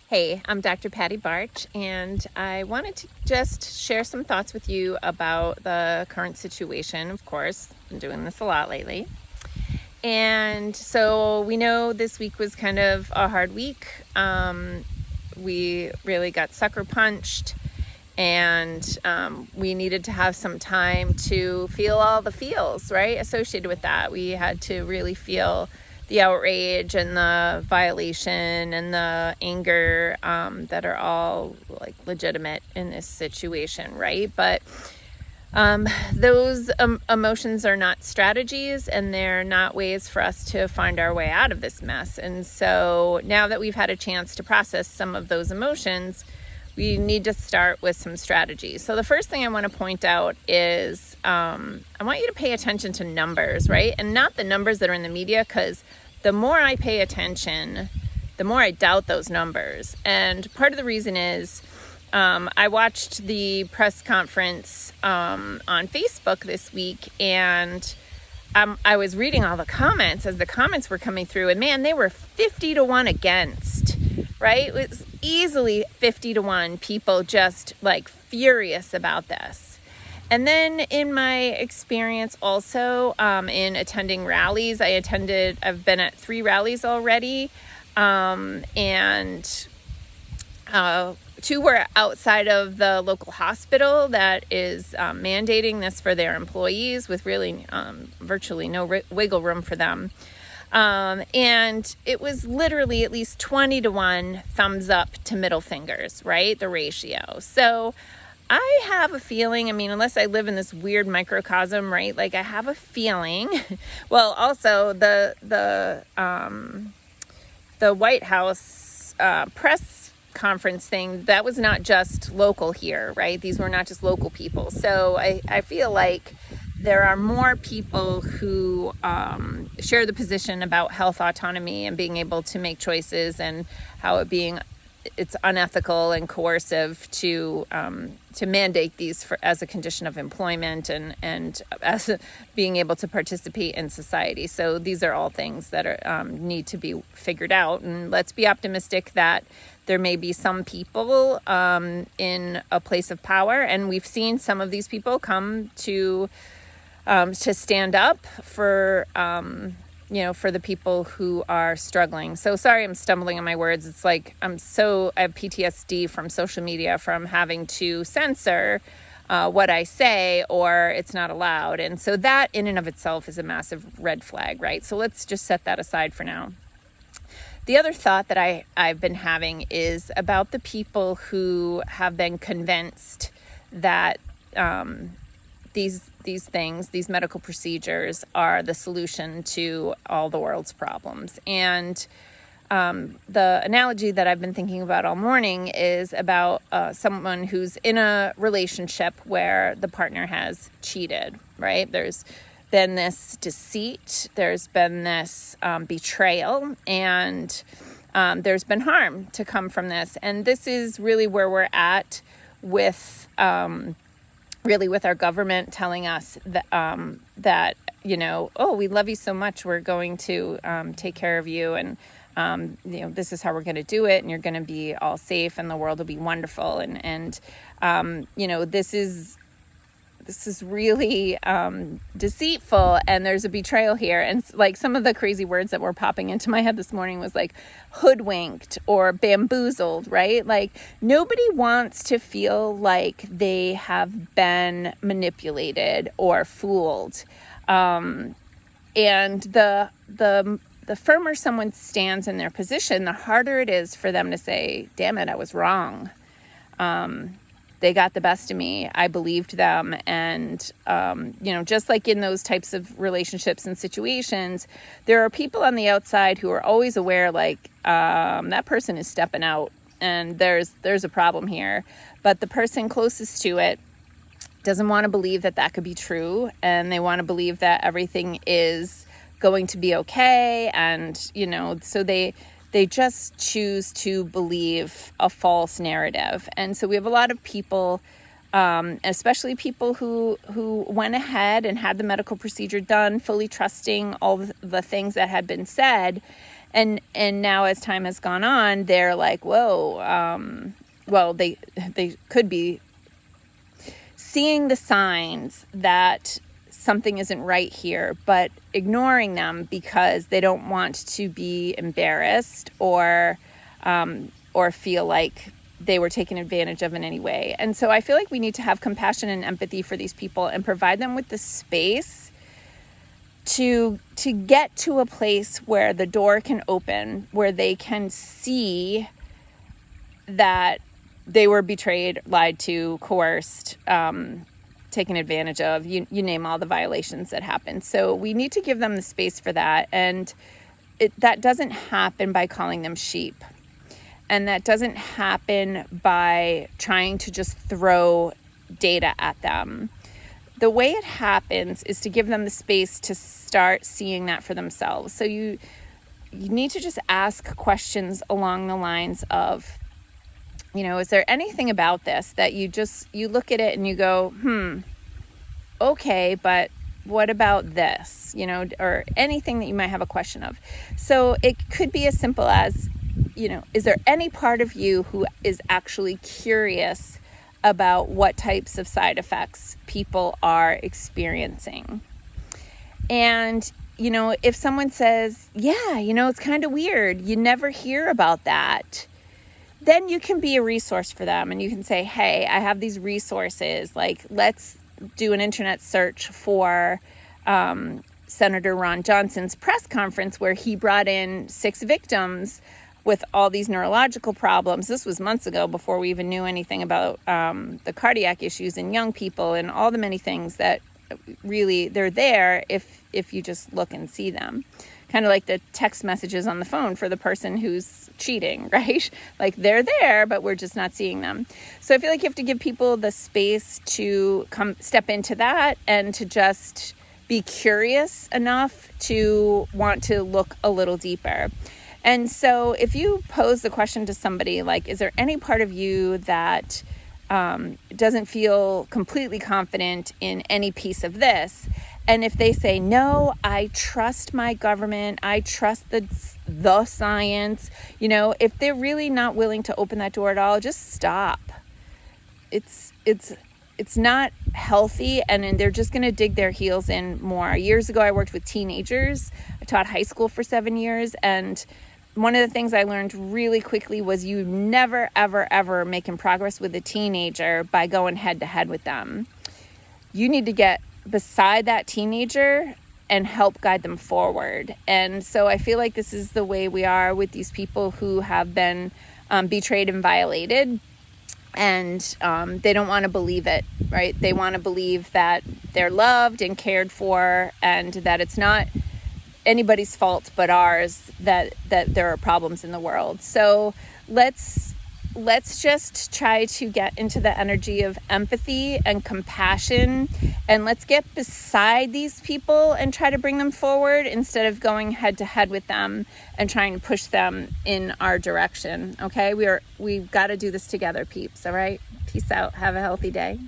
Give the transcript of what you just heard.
Hey, I'm Dr. Patty Barch, and I wanted to just share some thoughts with you about the current situation. Of course, been doing this a lot lately. And so we know this week was kind of a hard week. We really got sucker punched, and we needed to have some time to feel all the feels, right, associated with that. We had to really feel the outrage and the violation and the anger that are all like legitimate in this situation, right? But those emotions are not strategies, and they're not ways for us to find our way out of this mess. And so now that we've had a chance to process some of those emotions, we need to start with some strategies. So the first thing I want to point out is I want you to pay attention to numbers, right? And not the numbers that are in the media, because the more I pay attention, the more I doubt those numbers. And part of the reason is I watched the press conference on Facebook this week, and I was reading all the comments as the comments were coming through, and man, they were 50-1 against, right? It was easily 50-1 people just like furious about this. And then in my experience also in attending rallies, I've been at 3 rallies already, and 2 were outside of the local hospital that is mandating this for their employees with really virtually no wiggle room for them. And it was literally at least 20-1 thumbs up to middle fingers, right? The ratio. So I have a feeling, I mean, unless I live in this weird microcosm, right? Like I have a feeling, well, also the White House press conference thing, that was not just local here, right? These were not just local people. So I feel like there are more people who share the position about health autonomy and being able to make choices, and how it's unethical and coercive to mandate these as a condition of employment and as being able to participate in society. So these are all things that are need to be figured out. And let's be optimistic that there may be some people in a place of power, and we've seen some of these people come to stand up for for the people who are struggling. So sorry, I'm stumbling on my words. It's like I have PTSD from social media, from having to censor what I say, or it's not allowed. And so that in and of itself is a massive red flag, right? So let's just set that aside for now. The other thought that I've been having is about the people who have been convinced that these medical procedures are the solution to all the world's problems. And the analogy that I've been thinking about all morning is about someone who's in a relationship where the partner has cheated, right? There's been this deceit, there's been this betrayal, and there's been harm to come from this. And this is really where we're at with our government telling us that oh, we love you so much, we're going to take care of you, and this is how we're going to do it, and you're going to be all safe, and the world will be wonderful. And this is really deceitful, and there's a betrayal here. And like some of the crazy words that were popping into my head this morning was like hoodwinked or bamboozled, right? Like nobody wants to feel like they have been manipulated or fooled. And the firmer someone stands in their position, the harder it is for them to say, damn it, I was wrong. They got the best of me. I believed them. And, just like in those types of relationships and situations, there are people on the outside who are always aware, like, that person is stepping out and there's a problem here. But the person closest to it doesn't want to believe that could be true. And they want to believe that everything is going to be okay. And, so they just choose to believe a false narrative. And so we have a lot of people, especially people who went ahead and had the medical procedure done, fully trusting all the things that had been said. And now as time has gone on, they're like, whoa, well, they could be seeing the signs that something isn't right here, but ignoring them because they don't want to be embarrassed or feel like they were taken advantage of in any way. And so I feel like we need to have compassion and empathy for these people and provide them with the space to get to a place where the door can open, where they can see that they were betrayed, lied to, coerced, taken advantage of, you name all the violations that happen. So we need to give them the space for that. And that doesn't happen by calling them sheep. And that doesn't happen by trying to just throw data at them. The way it happens is to give them the space to start seeing that for themselves. So you need to just ask questions along the lines of, is there anything about this that you look at it and you go, okay, but what about this? Or anything that you might have a question of. So it could be as simple as, is there any part of you who is actually curious about what types of side effects people are experiencing? And, if someone says, yeah, it's kind of weird, you never hear about that, then you can be a resource for them. And you can say, hey, I have these resources. Like, let's do an internet search for Senator Ron Johnson's press conference where he brought in 6 victims with all these neurological problems. This was months ago, before we even knew anything about the cardiac issues in young people and all the many things that really, they're there if you just look and see them. Kind of like the text messages on the phone for the person who's cheating, right? Like, they're there, but we're just not seeing them. So I feel like you have to give people the space to step into that and to just be curious enough to want to look a little deeper. And so if you pose the question to somebody like, is there any part of you that doesn't feel completely confident in any piece of this? And if they say, no, I trust my government, I trust the science, if they're really not willing to open that door at all, just stop. It's not healthy, and then they're just going to dig their heels in more. Years ago, I worked with teenagers. I taught high school for 7 years, and one of the things I learned really quickly was you never, ever, ever making progress with a teenager by going head to head with them. You need to get beside that teenager and help guide them forward. And so I feel like this is the way we are with these people who have been betrayed and violated. And they don't want to believe it, right? They want to believe that they're loved and cared for, and that it's not anybody's fault but ours that there are problems in the world. So let's just try to get into the energy of empathy and compassion, and let's get beside these people and try to bring them forward instead of going head to head with them and trying to push them in our direction. Okay, we've got to do this together, peeps. All right, peace out. Have a healthy day.